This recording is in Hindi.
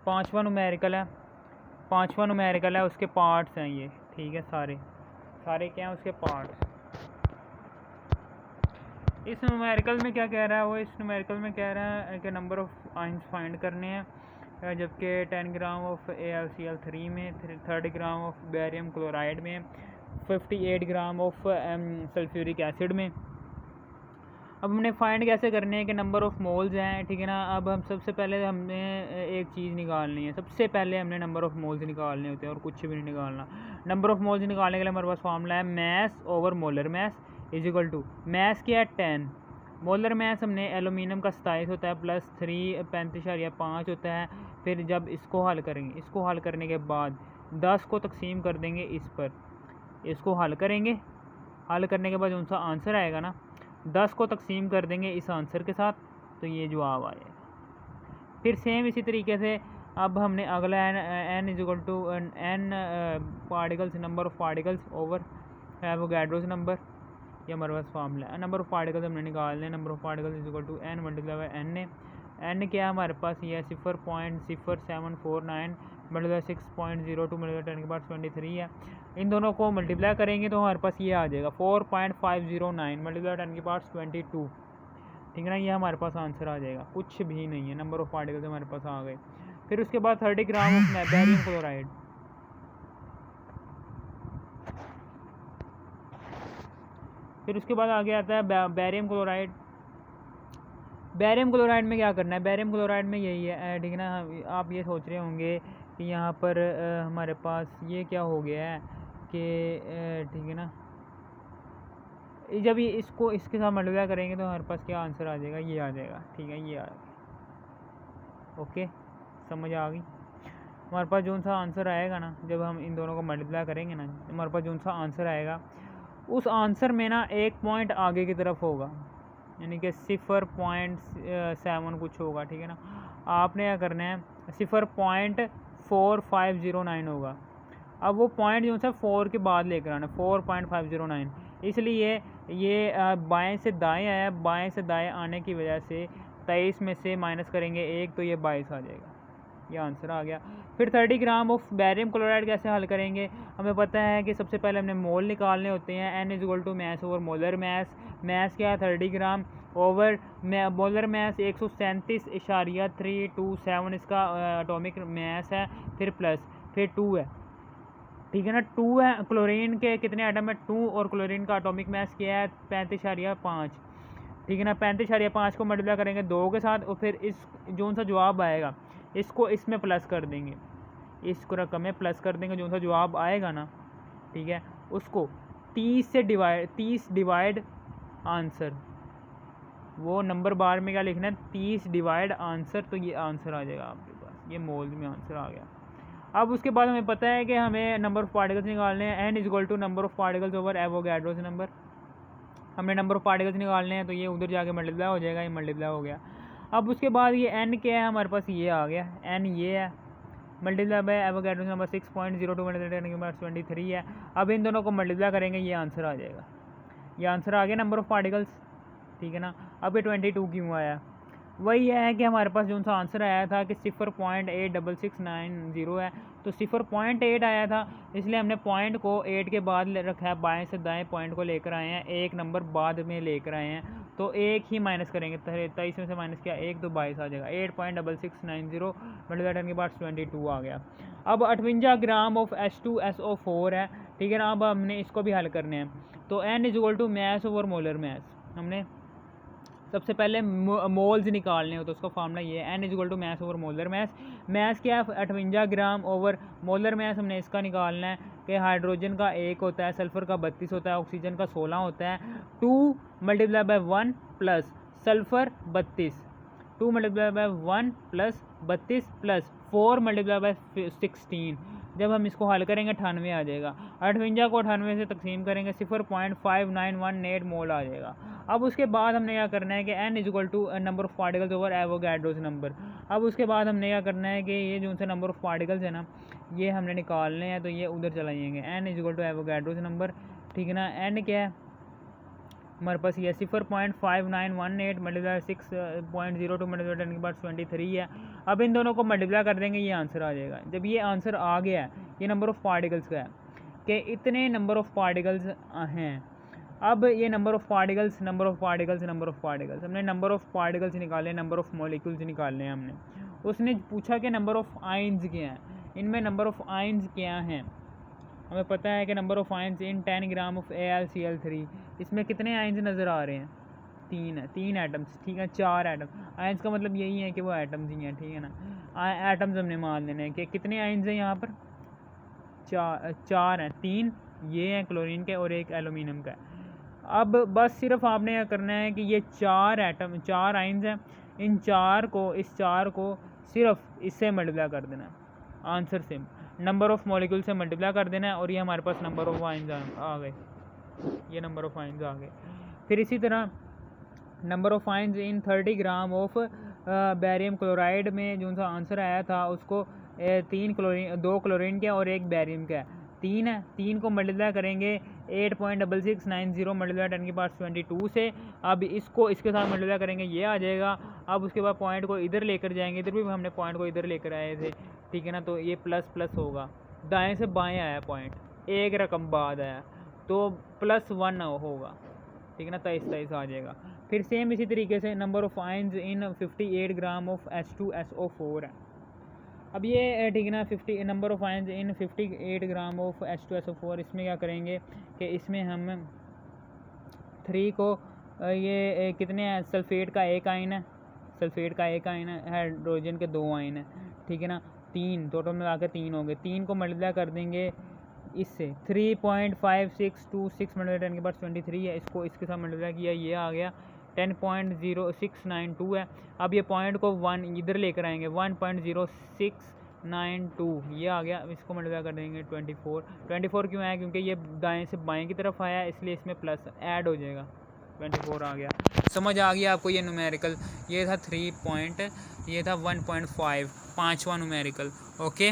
पाँचवा न्यूमेरिकल है, उसके पार्ट्स हैं ये, ठीक है। सारे क्या हैं उसके पार्ट्स। इस न्यूमेरिकल में क्या कह रहा है वो, इस न्यूमेरिकल में कह रहा है कि नंबर ऑफ आयंस फाइंड करने हैं, जबकि 10 ग्राम ऑफ AlCl3 में, 30 ग्राम ऑफ बेरियम क्लोराइड में, 58 ग्राम ऑफ सल्फ्यूरिक एसिड में। अब हमने फाइंड कैसे करने हैं कि नंबर ऑफ मोल्स हैं, ठीक है ना। अब हम सबसे पहले हमने एक चीज़ निकालनी है, सबसे पहले हमने नंबर ऑफ मोल्स निकालने होते हैं और कुछ भी नहीं निकालना। नंबर ऑफ मोल्स निकालने के लिए हमारे पास फार्मूला है mass over molar mass is equal to, mass क्या है 10, मोलर मैस हमने एलुमिनियम का 27 होता है प्लस 3 35.5 होता है। फिर जब इसको हल करेंगे, इसको हल करने के बाद 10 को तकसीम कर देंगे इस पर, इसको हल करेंगे, हल करने के बाद जो सा आंसर आएगा ना, 10 को तकसीम कर देंगे इस आंसर के साथ, तो ये जवाब आएगा। फिर सेम इसी तरीके से अब हमने अगला n is equal to n particles, number of particles over Avogadro's number, ये हमारे पास फार्मूला है। नंबर ऑफ पार्टिकल्स हमने निकालने हैं, number of particles is equal to n multiply by n क्या है हमारे पास, ये 0.0749 मल्टीप्लाई 6.02 मल्टीप्लाई 10⁻23 है। इन दोनों को मल्टीप्लाई करेंगे तो हमारे पास ये आ जाएगा 4.509 मल्टीप्लाई 10⁻22, ठीक है ना। ये हमारे पास आंसर आ जाएगा, कुछ भी नहीं है, नंबर ऑफ पार्टिकल्स हमारे पास आ गए। फिर उसके बाद 30 ग्राम ऑफ बेरियम क्लोराइड, फिर उसके बाद आगे आता है बेरियम क्लोराइड। बेरियम क्लोराइड में क्या करना है, बेरियम क्लोराइड में यही है, ठीक है ना। आप ये सोच रहे होंगे कि यहाँ पर हमारे पास ये क्या हो गया है कि ठीक है ना, जब ये इसको इसके साथ मल्टीप्लाई करेंगे तो हमारे पास क्या आंसर आ जाएगा, ये आ जाएगा, ठीक है, ये आ जाएगा। ओके, समझ आ गई। हमारे पास जो सा आंसर आएगा ना, जब हम इन दोनों को मल्टीप्लाई करेंगे ना, हमारे पास जो सा आंसर आएगा उस आंसर में ना एक पॉइंट आगे की तरफ होगा, यानी कि 0.7 कुछ होगा, ठीक है ना। आपने क्या करना है, 0.4509 होगा। अब वो पॉइंट जो सा 4 के बाद लेकर आना, 4.509, इसलिए ये बाएं से दाएं आया, बाएं से दाएं आने की वजह से 23 में से माइनस करेंगे 1 तो ये 22 आ जाएगा, ये आंसर आ गया। फिर 30 ग्राम ऑफ बेरियम क्लोराइड कैसे हल करेंगे, हमें पता है कि सबसे पहले हमने मोल निकालने होते हैं, n is equal to mass over molar mass. Mass क्या है 30 ग्राम ओवर मोलर मैस 137.327 इसका एटॉमिक मैस है, फिर प्लस फिर 2 है, ठीक है ना। 2 है, क्लोरीन के कितने एटम है 2, और क्लोरीन का एटॉमिक मैस क्या है 35.5, ठीक है ना। 35.5 को मल्टीप्लाई करेंगे 2 के साथ, और फिर इस जो सा जवाब आएगा इसको इसमें प्लस कर देंगे, इसको रकम में प्लस कर देंगे, जो सा जवाब आएगा ना, ठीक है, उसको 30 डिवाइड आंसर, वो नंबर बार में क्या लिखना है 30 डिवाइड आंसर, तो ये आंसर आ जाएगा आपके पास, ये मोल में आंसर आ गया। अब उसके बाद हमें पता है कि हमें नंबर ऑफ पार्टिकल्स निकालने हैं, n is equal to number of particles over Avogadro's number. हमने नंबर ऑफ पार्टिकल्स निकालने हैं तो ये उधर जाके मल्टीप्लाई हो जाएगा, ये मल्टीप्लाई हो गया। अब उसके बाद ये n क्या है हमारे पास, ये आ गया n, ये है multiply by Avogadro's number 6.02 multiply 10⁻23 है। अब इन दोनों को मल्टीप्लाई करेंगे, ये आंसर आ जाएगा, ये आंसर आ गया नंबर ऑफ पार्टिकल्स, ठीक है ना। अब ये 22 क्यों आया, वही है कि हमारे पास जो सा आंसर आया था कि 0.86690 है, तो 0.8 आया था, इसलिए हमने पॉइंट को 8 के बाद रखा है, बाएं से दाएं पॉइंट को लेकर आए हैं, एक नंबर बाद में लेकर आए हैं, तो एक ही माइनस करेंगे, 23 में से माइनस किया 1 तो 22 आ जाएगा, 8.6690 मल्टीप्लाई 10⁻22 आ गया। अब 58 ग्राम ऑफ H2SO4 है, ठीक है ना। अब हमने इसको भी हल करने हैं, तो n is equal to mass over molar mass, हमने सबसे पहले मोल्स निकालने हो तो उसका फार्मूला ये है, n is equal to mass over molar mass. Mass क्या है 58 ग्राम ओवर मोलर मैस, हमने इसका निकालना है कि हाइड्रोजन का 1 होता है, सल्फ़र का 32 होता है, ऑक्सीजन का 16 होता है। 2 multiply by 1 plus sulphur 32, 2 multiply by 1 plus 32 plus 4 multiply by 16, जब हम इसको हल करेंगे 98 आ जाएगा। 58 को 98 से तकसीम करेंगे 0.5918 मोल आ जाएगा। अब उसके बाद हमने क्या करना है कि n is equal to number of particles over Avogadro's number. अब उसके बाद हमने क्या करना है कि ये जो सा नंबर ऑफ पार्टिकल्स है ना, ये हमने निकालने हैं, तो ये उधर चला जाएंगे, n is equal to Avogadro's number, ठीक है ना। n क्या है हमारे पास, ये 0.5918 मल्टीप्लाई 6.02 मल्टीप्लाई 10⁻23 है। अब इन दोनों को मल्टीप्लाई कर देंगे, ये आंसर आ जाएगा। जब ये आंसर आ गया है, ये नंबर ऑफ़ पार्टिकल्स का है कि इतने नंबर ऑफ़ पार्टिकल्स हैं। अब ये नंबर ऑफ़ पार्टिकल्स हमने नंबर ऑफ़ पार्टिकल्स निकाले, नंबर ऑफ़ मॉलिक्यूल्स निकालने हैं हमने। उसने पूछा कि नंबर ऑफ़ आयन्स क्या हैं, इनमें नंबर ऑफ़ आयन्स क्या हैं। हमें पता है कि number of ions in 10 gram of AlCl3, इसमें कितने आयन्स नज़र आ रहे हैं? 3 है, 3 एटम्स, ठीक है, 4 एटम। आयन्स का मतलब यही है कि वो एटम्स ही हैं, ठीक है ना। एटम्स हमने मान लेने हैं कि कितने आयन्स हैं यहाँ पर? 4 हैं, 3 ये हैं क्लोरीन के और एक एलुमिनियम का है। अब बस सिर्फ आपने यह करना है कि ये 4 आयन्स हैं, इन 4 को, इस 4 को सिर्फ इससे मल्टीप्लाई कर देना है, आंसर से नंबर ऑफ़ मॉलिक्यूल से मल्टीप्लाई कर देना है, और ये हमारे पास नंबर ऑफ़ आयन्स आ गए, ये नंबर ऑफ़ आयन्स आ गए। फिर इसी तरह number of ions in 30 gram of barium chloride में जो सा आंसर आया था उसको 2 क्लोरीन के और 1 बैरियम का है। 3 है, 3 को मल्टीप्लाई करेंगे 8.6690 मल्टीप्लाई 10⁻22 से। अब इसको इसके साथ मल्टीप्लाई करेंगे, ये आ जाएगा। अब उसके बाद पॉइंट को इधर लेकर जाएंगे, इधर भी हमने पॉइंट को इधर लेकर आए थे, ठीक है ना। तो ये प्लस प्लस होगा, दाएं से बाएं आया पॉइंट, एक रकम बाद आया तो +1 होगा, ठीक है ना। 23 आ जाएगा। फिर सेम इसी तरीके से number of ions in 58 gram of H2SO4 है। अब ये ठीक है ना, 50 number of ions in 58 gram of H2SO4, इसमें क्या करेंगे कि इसमें हम 3 को ये कितने हैं, सल्फ़ेट का 1 आयन है, हाइड्रोजन के 2 आयन है, ठीक है ना। 3 टोटल मिला के 3 हो गए। 3 को मल्टीप्लाई कर देंगे इससे, 3.5626 मल्टीप्लाई 10⁻23 है, इसको इसके साथ मल्टीप्लाई किया, ये आ गया 10.0692 है। अब ये पॉइंट को 1 इधर लेकर आएंगे, 1.0692 ये आ गया। इसको मल्टीप्लाई कर देंगे 24 क्यों आया, क्योंकि ये दाएं से बाएं की तरफ आया, इसलिए इसमें प्लस ऐड हो जाएगा, 24 आ गया। समझ आ गया आपको ये न्यूमेरिकल? ये था 3 पॉइंट, ये था 1.5, 5वां न्यूमेरिकल। ओके।